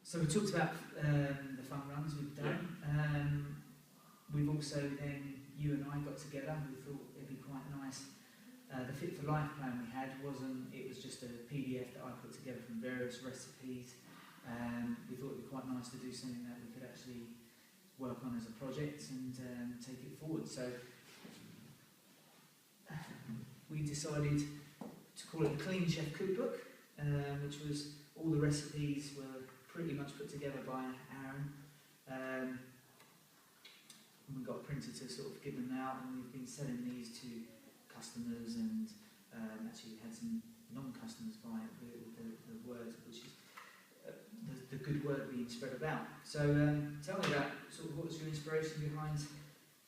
So we talked about the fun runs we've done. We've also then, you and I got together, we thought it'd be quite nice. The Fit for Life plan we had it was just a PDF that I put together from various recipes. We thought it'd be quite nice to do something that we could actually work on as a project and take it forward. So we decided to call it the Clean Chef Cookbook, which was all the recipes were pretty much put together by Arron. We got a printer to sort of give them out, and we've been selling these to customers, and actually had some non-customers buy it with the word, which is the good word being spread about. So tell me about sort of what was your inspiration behind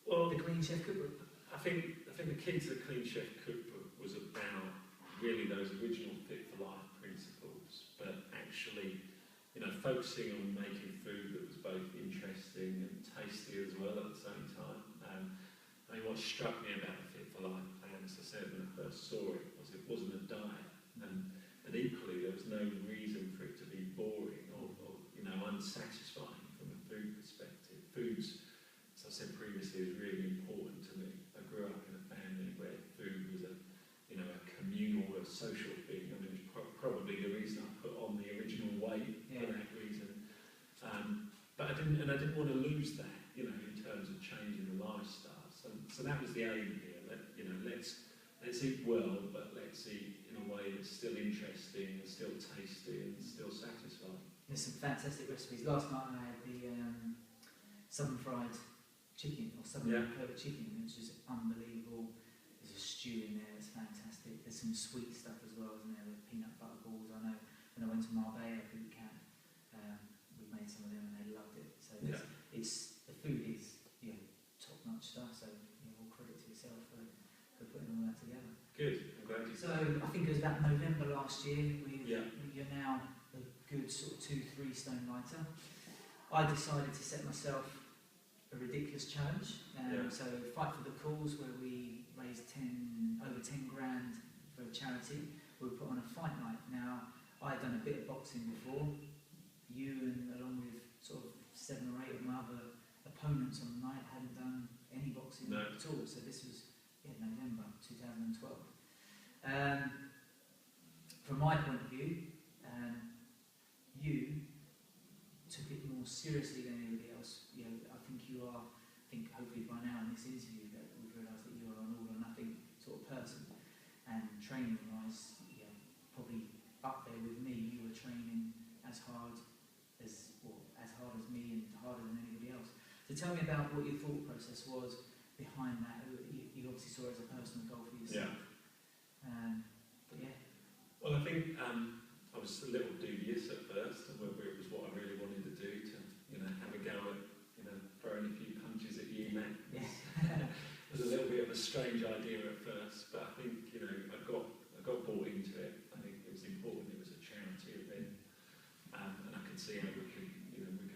the Clean Chef Cookbook? I think the key to the Clean Chef Cookbook was about really those original Fit for Life principles, but actually, focusing on making food that was both interesting and tasty as well at the same time. What struck me about the Fit for Life plan, as I said when I first saw it, was it wasn't a diet, but equally there was no reason for it to be boring or unsatisfying from a food perspective. Foods, as I said previously, is really important to me. I grew up in a family where food was a communal, a social thing. I mean, it's probably the reason I put on the original weight for that reason. But I didn't want to lose that, in terms of changing the lifestyle. So that was the aim here. Let's eat well, but let's eat in a way that's still interesting and still tasty and still satisfying. There's some fantastic recipes. Last night I had the southern fried chicken, or southern curd chicken, which is unbelievable. There's a stew in there that's fantastic. There's some sweet stuff as well, isn't there, with peanut butter balls. I know when I went to Marbella boot camp, we made some of them and they loved it. So the food is top-notch stuff, so all credit to yourself for putting all that together. Good, I'm glad you So I think it was about November last year. You're now a good sort of 2-3 stone lighter. I decided to set myself a ridiculous challenge. So Fight for the Cause, where we raised over 10 grand for a charity. We put on a fight night. Now, I'd done a bit of boxing before. You and along with sort of 7 or 8 of my other opponents on the night hadn't done any boxing at all. So this was November 2012. From my point of view, you took it more seriously than anybody else. I think hopefully by now in this interview that we've realised that you're an all or nothing sort of person. And training wise, probably up there with me. You were training as hard as me and harder than anybody else. So tell me about what your thought process was behind that. You obviously saw it as a personal goal for yourself. Well, I think I was a little dubious at first of whether it was what I really wanted to do, to have a go at throwing a few punches at you, mate. It was a little bit of a strange idea at first, but I think I got bought into it. I think it was important. It was a charity event, and I could see how we could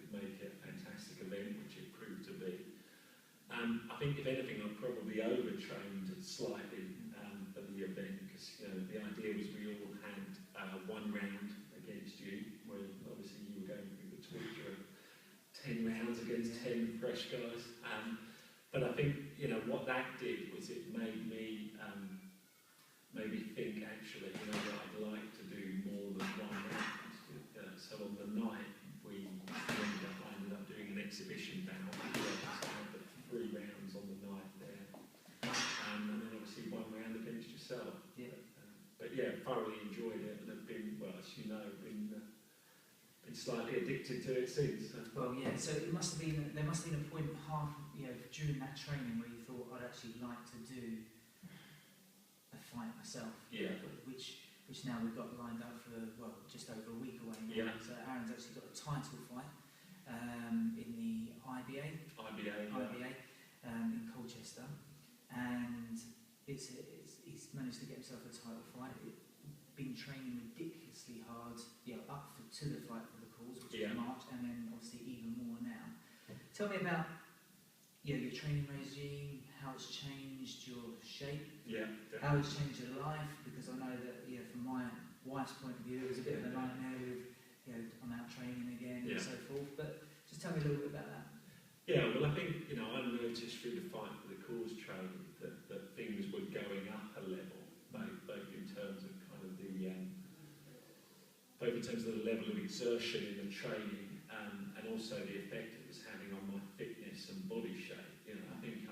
make it a fantastic event, which it proved to be. I think if anything, I probably overtrained slightly for the event, because the idea was we all had 1 round against you, where obviously you were going through the torture of 10 rounds against 10 fresh guys. But I think what that did was it made me think actually that I'd like to do more than 1 round. So on the night I ended up doing an exhibition bout. So I had the 3 rounds on the night there, and then obviously 1 round against yourself. But thoroughly enjoyed it, and have been, as you know, been slightly addicted to it since. So there must have been a point during that training where you thought I'd actually like to do a fight myself. Which now we've got lined up for just over a week away now. So Arron's actually got a title fight in the IBA in Colchester, and he's managed to get himself a title fight. Been training ridiculously hard, up to the Fight for the Cause, which is March, and then obviously even more now. Tell me about your training regime, how it's changed your shape, how it's changed your life, because I know that from my wife's point of view, it was a bit of a nightmare with I'm out training again and Yeah. so forth. But just tell me a little bit about that. Yeah, well, I think, I noticed through the Fight for the Cause training that things were going up a level, both in terms of kind of both in terms of the level of exertion in the training, and also the effect it was having on my fitness and body shape. I think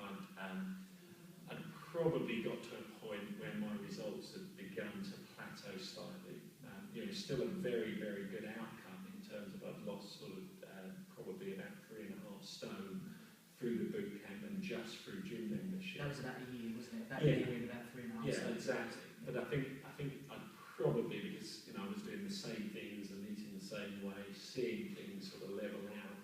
I'd probably got to a point where my results had begun to plateau slightly. Still a very, very good outcome in terms of I'd lost sort of probably about 3.5 stone through the boot camp and just through gym membership. That was about a year, wasn't it? About Yeah. a year and about 3.5 Yeah, stone. exactly. But I think I'd probably, because I was doing the same things and eating the same way, seeing things sort of level out.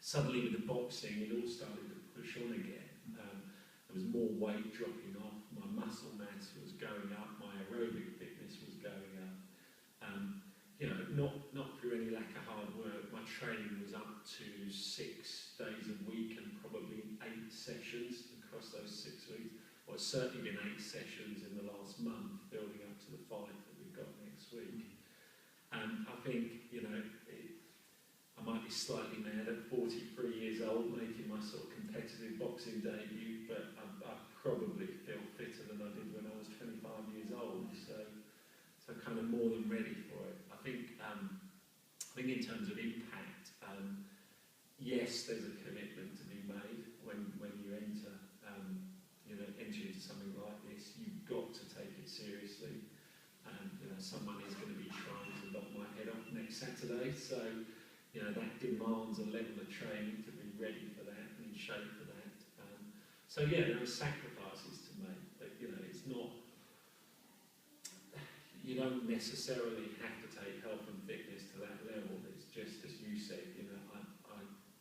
Suddenly with the boxing, it all started to push on again. There was more weight dropping off, my muscle mass was going up, my aerobic fitness was going up. Not through any lack of hard work. My training was up to 6 days a week and probably 8 sessions across those 6 weeks. Well, it's certainly been 8 sessions in the last month, building up to the 5 that we've got next week. And I think, I might be slightly mad at 43 years old, making my sort of competitive boxing debut, but I probably feel fitter than I did when I was 25 years old. So kind of more than ready for it. I think in terms of impact, yes, there's a commitment to be made when you enter into something like this. You've got to take it seriously. Someone is going to be trying to knock my head off next Saturday, so that demands a level of training to be ready for that and in shape for that. There are sacrifices to make, but it's not. You don't necessarily have to take health and fitness to that level. It's just, as you said, I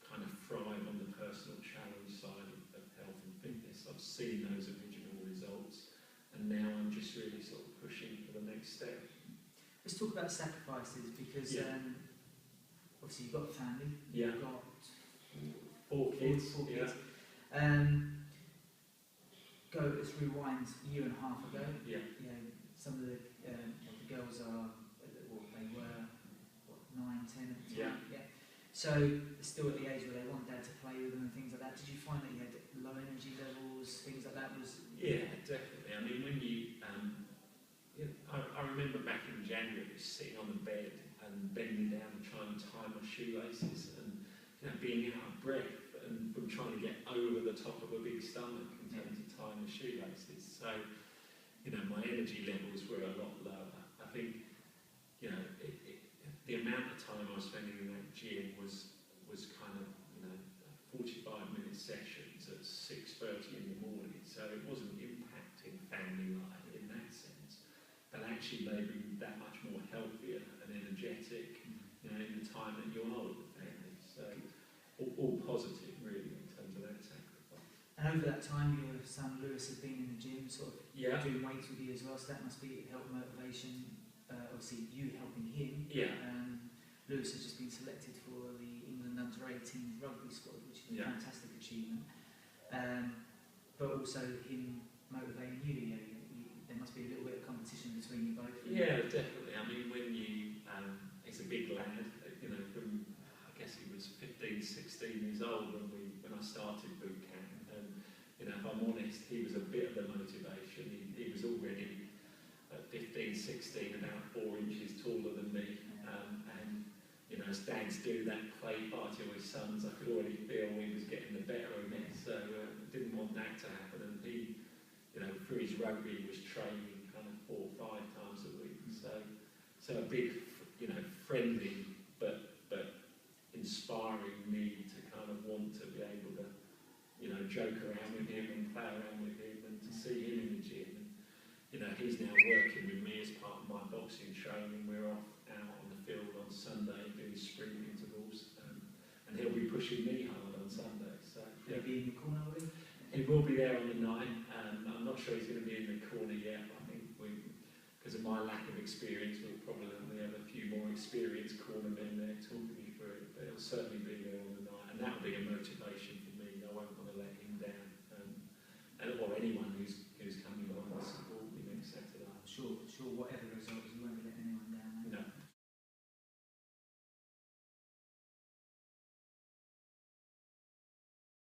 kind of thrive on the personal challenge side of health and fitness. I've seen those original results, and now I'm just really sort of pushing for the next step. Let's talk about sacrifices, because obviously you've got a family, Yeah. you've got 4 kids. Four Yeah. kids. Let's rewind a year and a half ago. Yeah. Some of the girls are, they were 9, 10 at the time. Yeah. So still at the age where they want dad to play with them and things like that. Did you find that you had low energy levels, things like that? Yeah, definitely. I mean, when I remember back in January sitting on the bed and bending down and trying to tie my shoelaces and being out of breath and from trying to get over the top of a big stomach in terms of tying the shoelaces. So, my energy levels were a lot lower. I think, the amount of time I was spending in that gym was kind of, 45-minute sessions at 6:30 in the morning. So it wasn't impacting family life in that sense, but actually made me that much more healthier and energetic, in the time that you are with the family. So all positive, really, in terms of that sacrifice. And over that time, your son Lewis has been in the gym, sort of doing weights with you as well, so that must be help motivation. Obviously, you helping him. Yeah. Lewis has just been selected for the England under-18 rugby squad, which is a fantastic achievement. But also him motivating you. There must be a little bit of competition between you both. Yeah, definitely. I mean, when he's a big lad, from, I guess he was 15, 16 years old when I started boot camp. And, if I'm honest, he was a bit of the motivation. He was already at 15, 16, about 4 inches taller than me. As dads do that play party with his sons, I could already feel he was getting the better of me. So didn't want that to happen. And he, through his rugby, was training kind of 4 or 5 times a week. So a big, friendly but inspiring me to kind of want to be able to, joke around with him and play around with him and to see him in the gym. And, he's now working with me as part of my boxing training. We're off out on the field on Sunday doing sprint intervals, and he'll be pushing me hard on Sunday. So Will he be in the corner, will he? He will be there on the night. I'm not sure he's going to be in the corner yet. I think because of my lack of experience, we'll probably have a few more experienced cornermen there talking me through it. But he'll certainly be there on the night, and that'll be a motivation for me. I won't want to let him down, or anyone